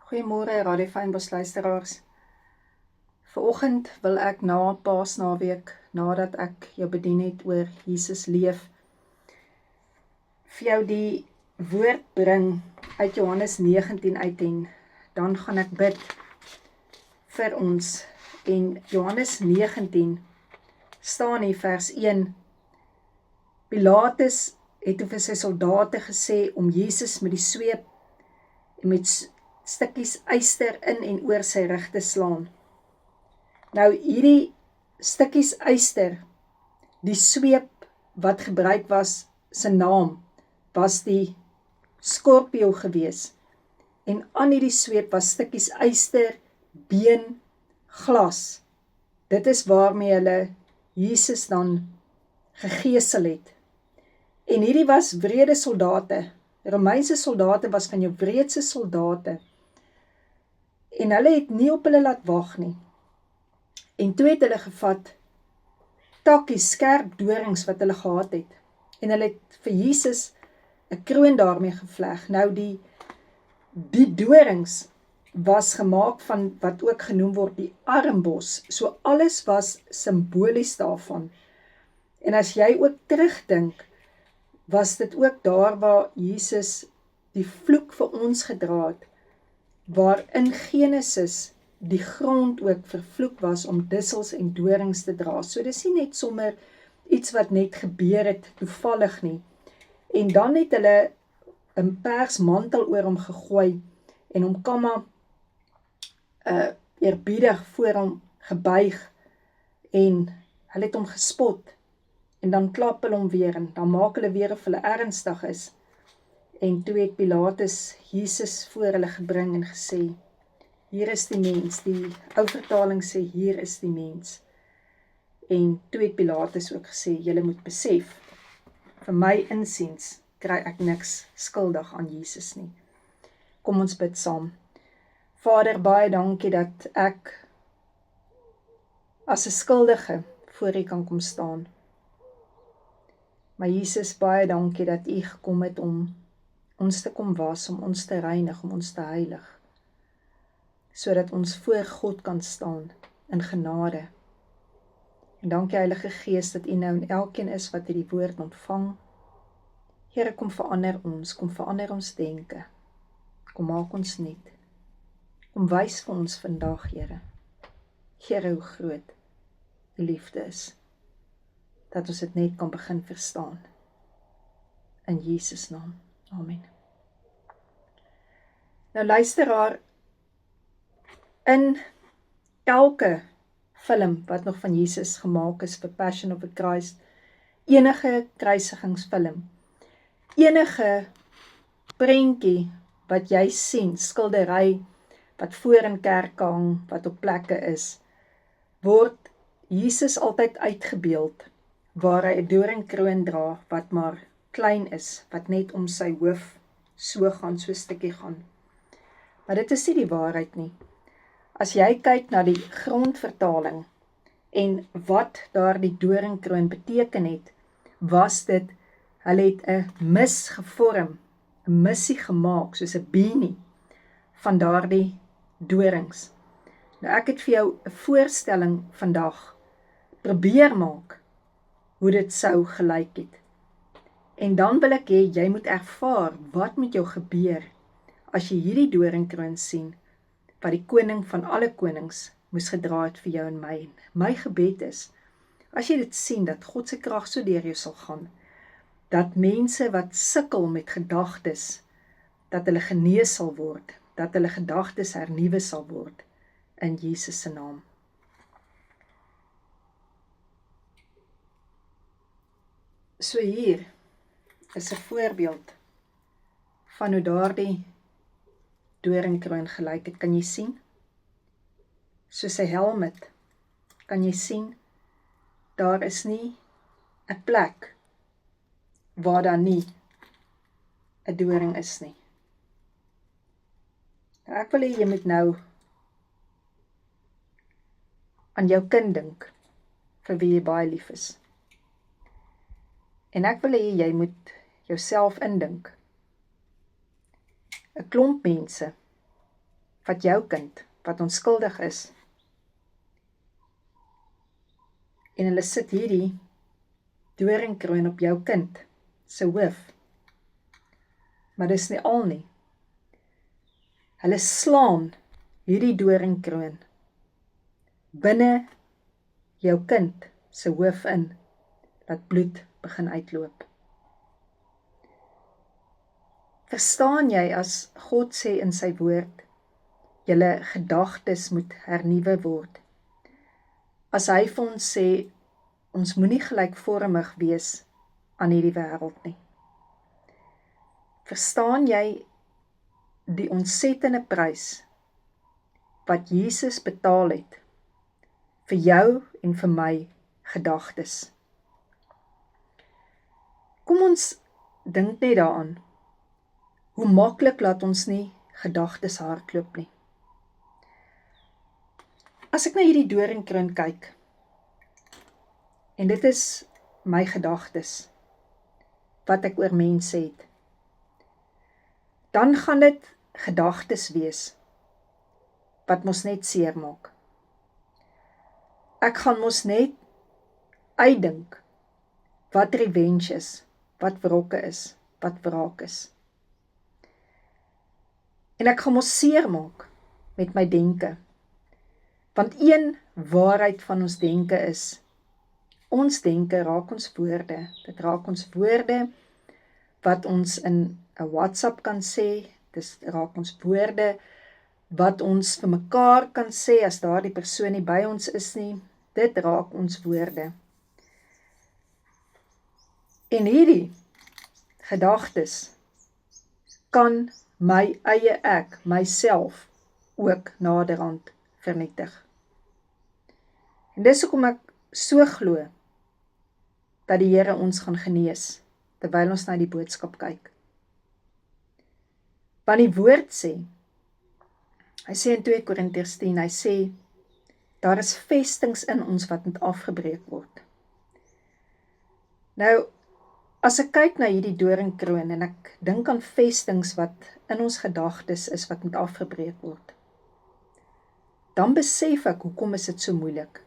Goeiemôre Radio Fynbos luisteraars. Vanoggend wil ek na Paasnaweek, nadat ek jou bedien het oor Jesus leef, vir jou die woord bring uit Johannes 19 uit en dan gaan ek bid vir ons. En Johannes 19 staan hier vers 1. Pilatus het vir sy soldate gesê om Jesus met die sweep en met stukkies yster in en oor sy rug te slaan. Nou hierdie stukkies yster, die sweep wat gebruik was, sy naam was die skorpio gewees. En aan hierdie sweep was stukkies yster, been, glas. Dit is waarmee hulle Jesus dan gegeesel het. En hierdie was wrede soldate. Romeinse soldate was van jou wreedste soldate. En hulle het nie op hulle laat wag nie. En toe het hulle gevat takkies, skerp dorings wat hulle gehad het. En hulle het vir Jesus 'n kroon daarmee gevleg. Nou die dorings was gemaak van wat ook genoem word die armbos. So alles was simbolies daarvan. En as jy ook terugdink, was dit ook daar waar Jesus die vloek vir ons gedra het, waar in Genesis die grond ook vervloek was om dussels en dorings te dra. So dis nie net sommer iets wat net gebeur het toevallig nie. En dan het hulle 'n persmantel oor hom gegooi en hom kamma eerbiedig voor hom gebuig en hulle het hom gespot. En dan klap hulle hom weer en dan maak hulle weer of hulle ernstig is. En toe het Pilatus Jesus voor hulle gebring en gesê, hier is die mens. Die ou vertaling sê, hier is die mens. En toe het Pilatus ook gesê, julle moet besef, vir my insiens kry ek niks skuldig aan Jesus nie. Kom ons bid saam. Vader, baie dankie dat ek as 'n skuldige voor U kan kom staan. Maar Jesus, baie dankie dat U gekom het om ons te kom was, om ons te reinig, om ons te heilig, sodat ons voor God kan staan in genade. En dankie Heilige Gees dat U nou in elkeen is wat hierdie woord ontvang. Here, kom verander ons denke, kom maak ons nuut, kom wys vir ons vandag, Here. Here, hoe groot U liefde is, dat ons dit net kan begin verstaan. In Jesus naam, amen. Nou luisteraar, in elke film wat nog van Jesus gemaak is vir Passion of the Christ, enige kruisigingsfilm, enige prentjie wat jy sien, skildery wat voor in kerke hang, wat op plekke is, word Jesus altyd uitgebeeld, waar hy 'n doringkroon dra, wat maar klein is, wat net om sy hoof so gaan, so stukkie gaan. Maar dit is nie die waarheid nie. As jy kyk na die grondvertaling, en wat daar die doringkroon beteken het, was dit, hulle het 'n mis gevorm, 'n missie gemaak, soos 'n beanie, van daardie dorings. Nou ek het vir jou 'n voorstelling vandag probeer maak, hoe dit sou gelyk het. En dan wil ek hê, jy moet ervaar, wat met jou gebeur, as jy hierdie doringkroon sien, wat die koning van alle konings moes gedra het vir jou en my. My gebed is, as jy dit sien, dat God se krag so deur jou sal gaan, dat mense wat sukkel met gedagtes, dat hulle genees sal word, dat hulle gedagtes hernuwe sal word, in Jesus se naam. So hier is 'n voorbeeld van hoe daardie doringkroon gelyk het. Kan jy sien? Soos 'n helmet, kan jy sien, daar is nie 'n plek waar daar nie 'n doring is nie. Ek wil hê jy moet nou aan jou kind dink, vir wie jy baie lief is. En ek wil hê jy moet jouself indink. 'n klomp mense wat jou kind, wat onskuldig is. En hulle sit hierdie doringkroon op jou kind se hoof. Maar dis nie al nie. Hulle slaan hierdie doringkroon binne jou kind se hoof in, dat bloed begin uitloop. Verstaan jy as God sê in sy woord, julle gedagtes moet hernuwe word? As hy vir ons sê, ons moenie gelykvormig wees aan hierdie wêreld nie. Verstaan jy die ontsettende prys wat Jesus betaal het vir jou en vir my gedagtes? Kom ons dink net daaraan, hoe maklik laat ons nie gedagtes hardloop nie. As ek na hierdie doringkroon kyk, en dit is my gedagtes, wat ek oor mense het, dan gaan dit gedagtes wees, wat mos net seer maak. Ek gaan mos net uitdink, wat revenge is, wat wrokke is, wat wraak is. En ek gaan mos seer maak met my denke, want een waarheid van ons denke is, ons denke raak ons woorde, dit raak ons woorde, wat ons in 'n WhatsApp kan sê, dit raak ons woorde, wat ons vir mekaar kan sê, as daardie persoon nie by ons is nie, dit raak ons woorde. En hierdie gedagtes kan my eie ek, myself, ook naderhand vernietig. En dis hoekom ek so glo, dat die Here ons gaan genees, terwyl ons na die boodskap kyk. Want die woord sê, hy sê in 2 Korintiërs 10, hy sê, daar is vestings in ons wat moet afgebreek word. Nou, as ek kyk na hierdie doringkroon, en ek dink aan vestings wat in ons gedagtes is, wat moet afgebreek word, dan besef ek, hoekom is dit so moeilik.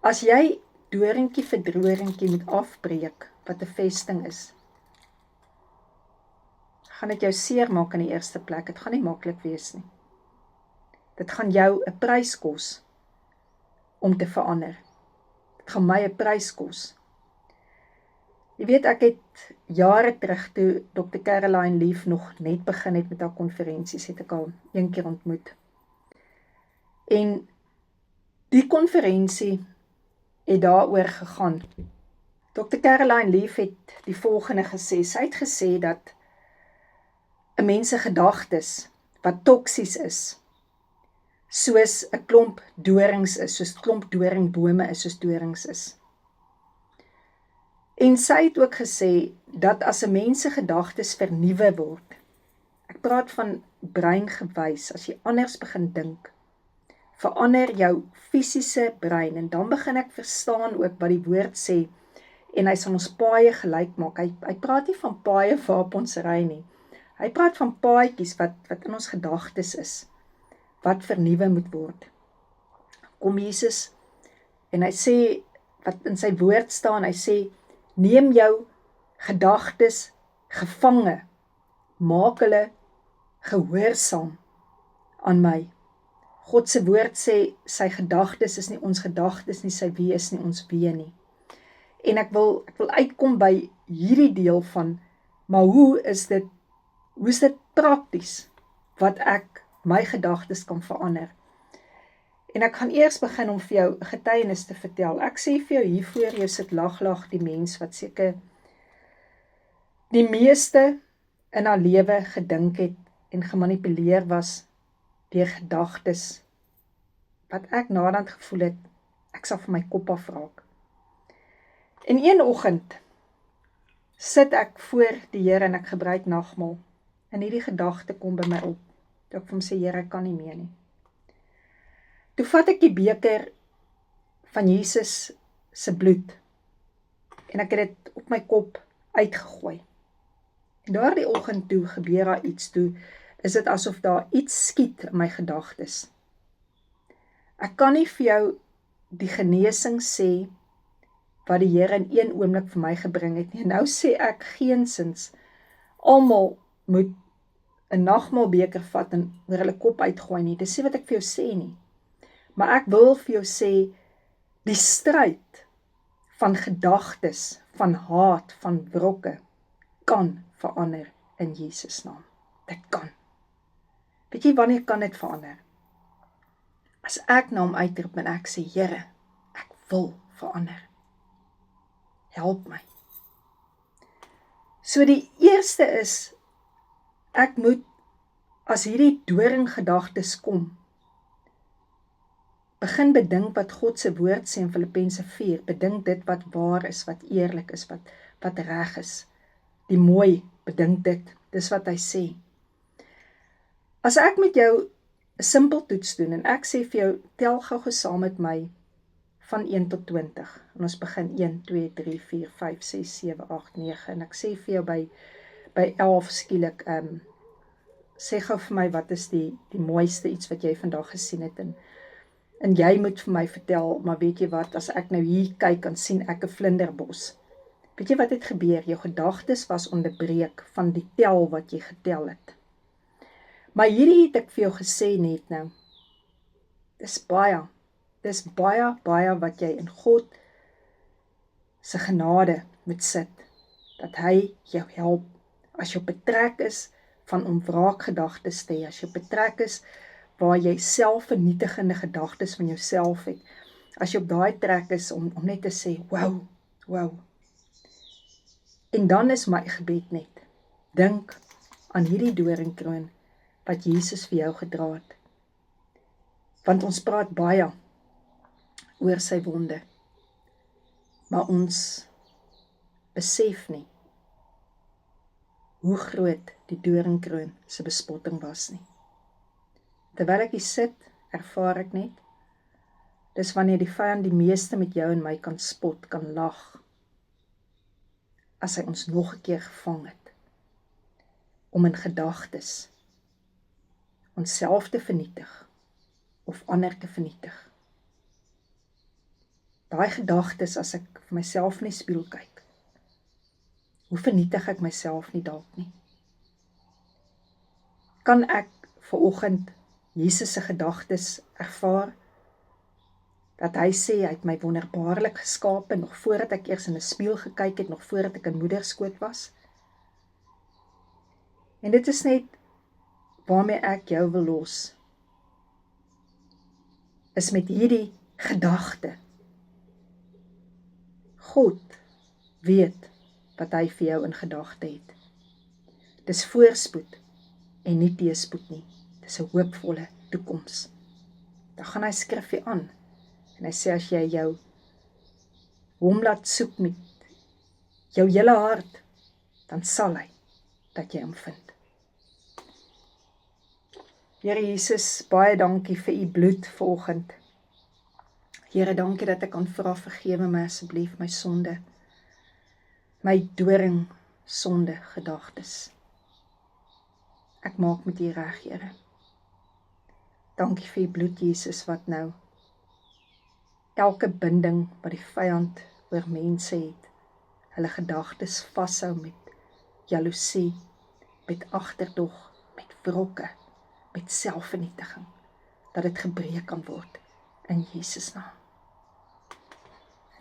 As jy doringkie vir doringkie moet afbreek, wat 'n vesting is, gaan dit jou seer maak in die eerste plek, dit gaan nie maklik wees nie. Dit gaan jou 'n prys kos, om te verander. Dit gaan my 'n prys kos. Jy weet, ek het jare terug, toe Dr. Caroline Leaf nog net begin het met haar konferensies, het ek al een keer ontmoet. En die konferensie het daaroor gegaan. Dr. Caroline Leaf het die volgende gesê, sy het gesê dat 'n mens se gedagtes, wat toksies is, soos 'n klomp dorings is, soos klomp doringbome is, soos dorings is. En sy het ook gesê, dat as 'n mens se gedagtes vernuwe word, ek praat van breingewys, as jy anders begin dink, verander jou fisiese brein, en dan begin ek verstaan ook wat die woord sê, en hy sal ons paaie gelyk maak. Hy praat nie van paaie waarop ons ry nie, hy praat van paadjies wat in ons gedagtes is, wat vernuwe moet word. Kom Jesus, en hy sê, wat in sy woord staan, hy sê, neem jou gedagtes gevange, maak hulle gehoorsaam aan my. God se woord sê, sy gedagtes is nie ons gedagtes nie, sy wie is nie ons wie nie. En ek wil uitkom by hierdie deel van, maar hoe is dit prakties, wat ek my gedagtes kan verander? En ek gaan eers begin om vir jou getuienis te vertel. Ek sê vir jou, hier voor jou sit lag die mens, wat seker die meeste in haar lewe gedink het, en gemanipuleer was, deur gedagtes, wat ek naderhand gevoel het, ek sal vir my kop afraak. En een oggend, sit ek voor die Here, en ek gebruik nagmaal, en hierdie gedagte kom by my op, toe ek vir hom sê, Here, ek kan nie meer nie. Toe vat ek die beker van Jesus se bloed, en ek het dit op my kop uitgegooi. En daardie oggend toe gebeur daar iets toe, is dit asof daar iets skiet in my gedagtes. Ek kan nie vir jou die genesing sê wat die Here in een oomblik vir my gebring het nie. Nou sê ek geensins, almal moet 'n nagmaalbeker vat en oor hulle kop uitgooi nie. Dis nie wat ek vir jou sê nie. Maar ek wil vir jou sê, die stryd van gedagtes, van haat, van wrokke, kan verander in Jesus naam. Dit kan. Weet jy wanneer kan dit verander? As ek na hom uitroep en ek sê, Here, ek wil verander. Help my. So die eerste is, ek moet, as hierdie doringgedagtes kom, begin bedink wat God se woord sê in Filippense 4, bedink dit wat waar is, wat eerlik is, wat reg is, die mooi, bedink dit, dis wat hy sê. As ek met jou 'n simpel toets doen, en ek sê vir jou, tel gou saam met my, van 1 tot 20, en ons begin 1, 2, 3, 4, 5, 6, 7, 8, 9, en ek sê vir jou by 11 skielik, sê gou vir my, wat is die mooiste iets wat jy vandag gesien het, en jy moet vir my vertel, maar weet jy wat, as ek nou hier kyk, dan sien ek 'n vlinderbos. Weet jy wat het gebeur? Jou gedagtes was onderbreek van die tel wat jy getel het. Maar hierdie het ek vir jou gesê net nou, dis baie wat jy in God se genade moet sit, dat hy jou help, as jy betrek is van om wraakgedagtes te hê, as jy betrek is waar jy selfvernietigende gedagtes van jouself het, as jy op daai trek is om net te sê, wow. En dan is my gebed net, dink aan hierdie doringkroon wat Jesus vir jou gedra het. Want ons praat baie oor sy wonde, maar ons besef nie hoe groot die doringkroon se bespotting was nie. Terwyl ek hier sit, ervaar ek net, dis wanneer die vyand die meeste met jou en my kan spot, kan lag, as hy ons nog 'n keer gevang het, om in gedagtes onsself te vernietig, of ander te vernietig. Daai gedagtes, as ek vir myself in die spieël kyk, hoe vernietig ek myself nie dalk nie? Kan ek vanoggend Jesus se gedagtes ervaar, dat hy sê, hy het my wonderbaarlik geskape, nog voordat ek eers in 'n spieël gekyk het, nog voordat ek in moederskoot was? En dit is net waarmee ek jou wil los, is met hierdie gedagte. God weet wat hy vir jou in gedagte het. Dis voorspoed en nie teëspoed nie. Dis 'n hoopvolle toekoms. Dan gaan hy skrifgie aan en hy sê, as jy jou hom laat soek met jou hele hart, dan sal hy dat jy hom vind. Here Jesus, baie dankie vir u bloed vanoggend. Here, dankie dat ek kan vra, vergewe my asseblief my sonde, my doring sonde gedagtes. Ek maak met u reg, Here. Dankie vir u bloed, Jesus, wat nou elke binding wat die vyand oor mense het, hulle gedagtes vashou met jaloesie, met agterdog, met wrokke, met selfvernietiging, dat dit gebreek kan word in Jesus naam.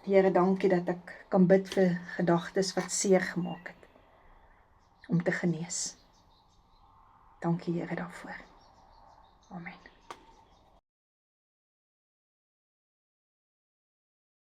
Here, dankie dat ek kan bid vir gedagtes wat seer gemaak het, om te genees. Dankie, Here, daarvoor.